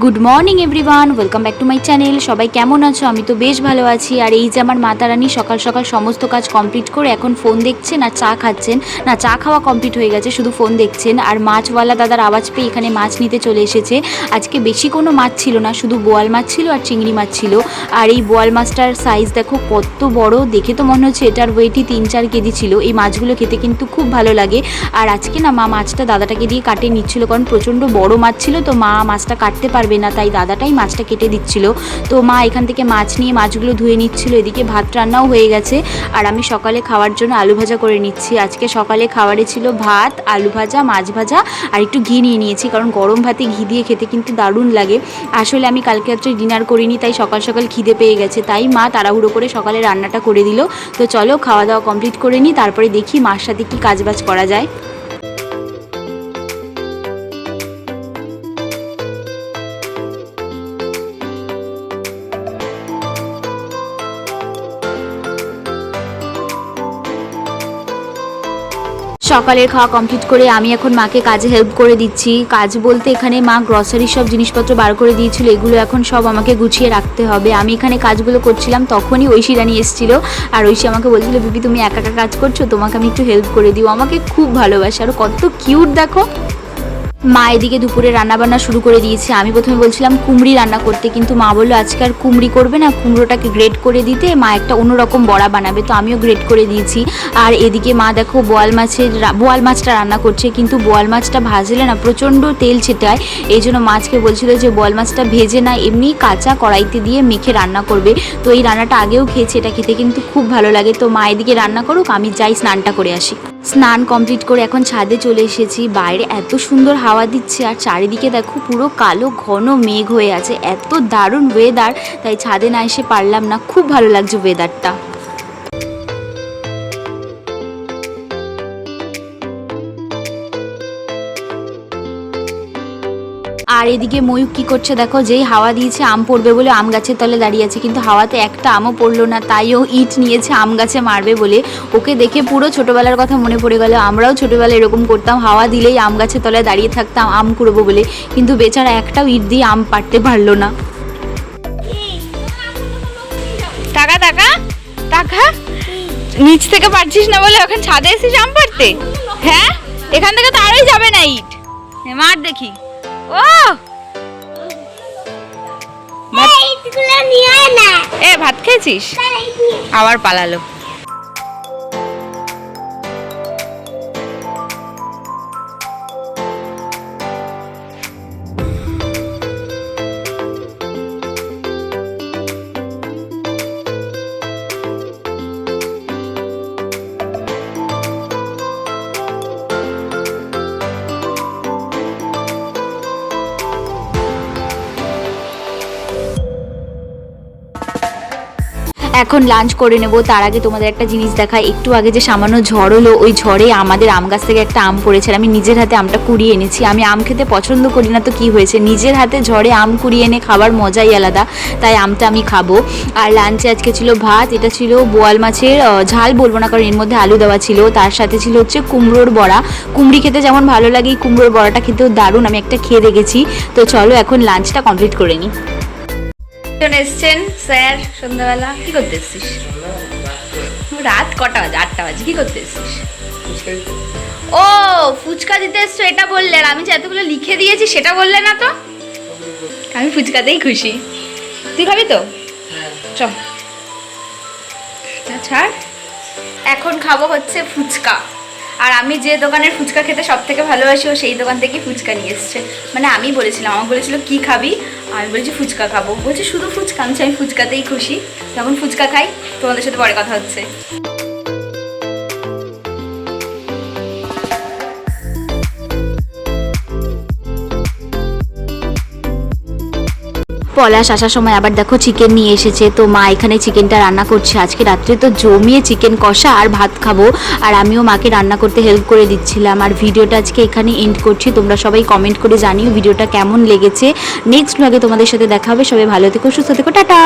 Good morning everyone, welcome back to my channel. সবাই কেমন আছো? আমি তো বেশ ভালো আছি। আর এই যে আমার মাতা রানী সকাল সকাল সমস্ত কাজ কমপ্লিট করে এখন ফোন দেখছেন আর চা খাচ্ছেন। না, চা খাওয়া কমপ্লিট হয়ে গেছে, শুধু ফোন দেখছেন। আর মাছওয়ালা দাদার আওয়াজ পেয়ে এখানে মাছ নিতে চলে এসেছে। আজকে বেশি কোনো মাছ ছিল না, শুধু বোয়াল মাছ ছিল আর চিংড়ি মাছ ছিল। আর এই বোয়াল মাছটার সাইজ দেখো কত বড়, দেখে তো মনে হচ্ছে এটার ওয়েটই 3-4 কেজি ছিল। এই মাছগুলো খেতে কিন্তু খুব ভালো লাগে। আর আজকে না মা মাছটা দাদাটাকে দিয়ে কাটে নিচ্ছিল, কারণ প্রচণ্ড বড় মাছ ছিল তো মা মাছটা কাটতে পারবে না, তাই দাদাটাই মাছটা কেটে দিচ্ছিল। তো মা এখান থেকে মাছ নিয়ে মাছগুলো ধুয়ে নিচ্ছিল। এদিকে ভাত রান্নাও হয়ে গেছে আর আমি সকালে খাওয়ার জন্য আলু ভাজা করে নিচ্ছি। আজকে সকালে খাবারে ছিল ভাত, আলু ভাজা, মাছ ভাজা আর একটু ঘি নিয়ে নিয়েছি, কারণ গরম ভাতে ঘি দিয়ে খেতে কিন্তু দারুণ লাগে। আসলে আমি কালকে রাত্রে ডিনার করিনি, তাই সকাল সকাল খিদে পেয়ে গেছে, তাই মা তাড়াহুড়ো করে সকালে রান্নাটা করে দিল। তো চলো খাওয়া দাওয়া কমপ্লিট করে নিই, তারপরে দেখি মার সাথে কি কাজবাজ করা যায়। সকালের খাওয়া কমপ্লিট করে আমি এখন মাকে কাজে হেল্প করে দিচ্ছি। কাজ বলতে এখানে মা গ্রসারির সব জিনিসপত্র বার করে দিয়েছিল, এগুলো এখন সব আমাকে গুছিয়ে রাখতে হবে। আমি এখানে কাজগুলো করছিলাম, তখনই ঐশী রানী এসেছিলো। আর ঐশী আমাকে বলছিল, বিবি তুমি একা একা কাজ করছো, তোমাকে আমি একটু হেল্প করে দিও। আমাকে খুব ভালোবাসে আর কত কিউট দেখো। মা এদিকে দুপুরে রান্নাবান্না শুরু করে দিয়েছে। আমি প্রথমে বলছিলাম কুমড়ি রান্না করতে, কিন্তু মা বললো আজকে আর কুমড়ি করবে না, কুমড়োটাকে গ্রেট করে দিতে মা একটা অন্যরকম বড়া বানাবে। তো আমিও গ্রেট করে দিয়েছি। আর এদিকে মা দেখো বোয়াল মাছটা রান্না করছে, কিন্তু বোয়াল মাছটা ভাজলে না প্রচণ্ড তেল ছেটায়। এই জন্য মাছকে বলছিল যে বোয়াল মাছটা ভেজে না এমনি কাঁচা কড়াইতে দিয়ে মেখে রান্না করবে। তো এই রান্নাটা আগেও খেয়েছি, এটা খেতে কিন্তু খুব ভালো লাগে। তো মা এদিকে রান্না করুক, আমি যাই স্নানটা করে আসি। স্নান কমপ্লিট করে এখন ছাদে চলে এসেছি। বাইরে এত সুন্দর হাওয়া দিচ্ছে আর চারিদিকে দেখো পুরো কালো ঘন মেঘ হয়ে আছে, এত দারুণ ওয়েদার, তাই ছাদে না এসে পারলাম না। খুব ভালো লাগছে ওয়েদারটা। আর এদিকে ময়ূক কি করছে দেখো, যেই হাওয়া দিয়েছে আম পড়বে বলে আম গাছের তলে দাঁড়িয়ে আছে, কিন্তু হাওয়াতে একটা আমও পড়লো না, তাই ও ইট নিয়েছে আম গাছে মারবে বলে। ওকে দেখে পুরো ছোটোবেলার কথা মনে পড়ে গেল। আমরাও ছোটোবেলায় এরকম করতাম, হাওয়া দিলেই আম গাছের তলায় দাঁড়িয়ে থাকতাম আম কুড়বো বলে, কিন্তু বেচারা একটাও ইট দিয়ে আম পাড়তে পারলো না। টাকা টাকা টাকা নিচ থেকে পারছিস না বলে এখন ছাদে এসেছিস আম পাড়তে? হ্যাঁ, এখান থেকে তো আরোই যাবে না ইট, মার দেখি। ও ভাত খেয়েছিস? আবার পালালো। এখন লাঞ্চ করে নেব, তার আগে তোমাদের একটা জিনিস দেখাই। একটু আগে যে সামান্য ঝড় হলো, ওই ঝড়ে আমাদের আম গাছ থেকে একটা আম পড়েছে, আমি নিজের হাতে আমটা কুড়িয়ে এনেছি। আমি আম খেতে পছন্দ করি না, তো কি হয়েছে, নিজের হাতে ঝড়ে আম কুড়িয়ে এনে খাবার মজাই আলাদা, তাই আমটা আমি খাবো। আর লাঞ্চে আজকে ছিল ভাত, এটা ছিল বোয়াল মাছের ঝাল বলবো না, কারণ এর মধ্যে আলু দেওয়া ছিল। তার সাথে ছিল হচ্ছে কুমড়োর বড়া। কুমড়ি খেতে যেমন ভালো লাগে, এই কুমড়োর বড়াটা খেতেও দারুণ, আমি একটা খেয়ে দেখেছি। তো চলো এখন লাঞ্চটা কমপ্লিট করে নিই। এসছেন স্যার সন্ধ্যাবেলা, কি করতে এসছিস? রাত কটা বাজে? 8টা বাজে। কি করতে এসছিস? ও ফুচকা দিতে এসছো, এটা বললে। আর আমি যে এতগুলো লিখে দিয়েছি সেটা বললে না তো। আমি ফুচকাতেই খুশি। তুই খাবি তো? চল ছাড়। এখন খাবো হচ্ছে ফুচকা। আর আমি যে দোকানের ফুচকা খেতে সব থেকে ভালোবাসি, ও সেই দোকান থেকে ফুচকা নিয়ে এসছে। মানে আমি বলেছিলাম, আমাকে বলেছিল কি খাবি, আমি বলেছি ফুচকা খাবো। বলছি শুধু ফুচকা? আমি ফুচকাতেই খুশি। যখন ফুচকা খাই তোমাদের সাথে পরে কথা হচ্ছে। পলাশ আসার সময় আবার দেখো চিকেন নিয়ে এসেছে। তো মা এখানে চিকেনটা রান্না করছে। আজকে রাত্রে তো জমিয়ে চিকেন কষা আর ভাত খাবো। আর আমিও মাকে রান্না করতে হেল্প করে দিচ্ছিলাম। আর ভিডিওটা আজকে এখানে এন্ড করছি। তোমরা সবাই কমেন্ট করে জানিও ভিডিওটা কেমন লেগেছে। নেক্সট ব্লগে তোমাদের সাথে দেখা হবে। সবাই ভালো থেকো, সুস্থ থেকো, টাটা।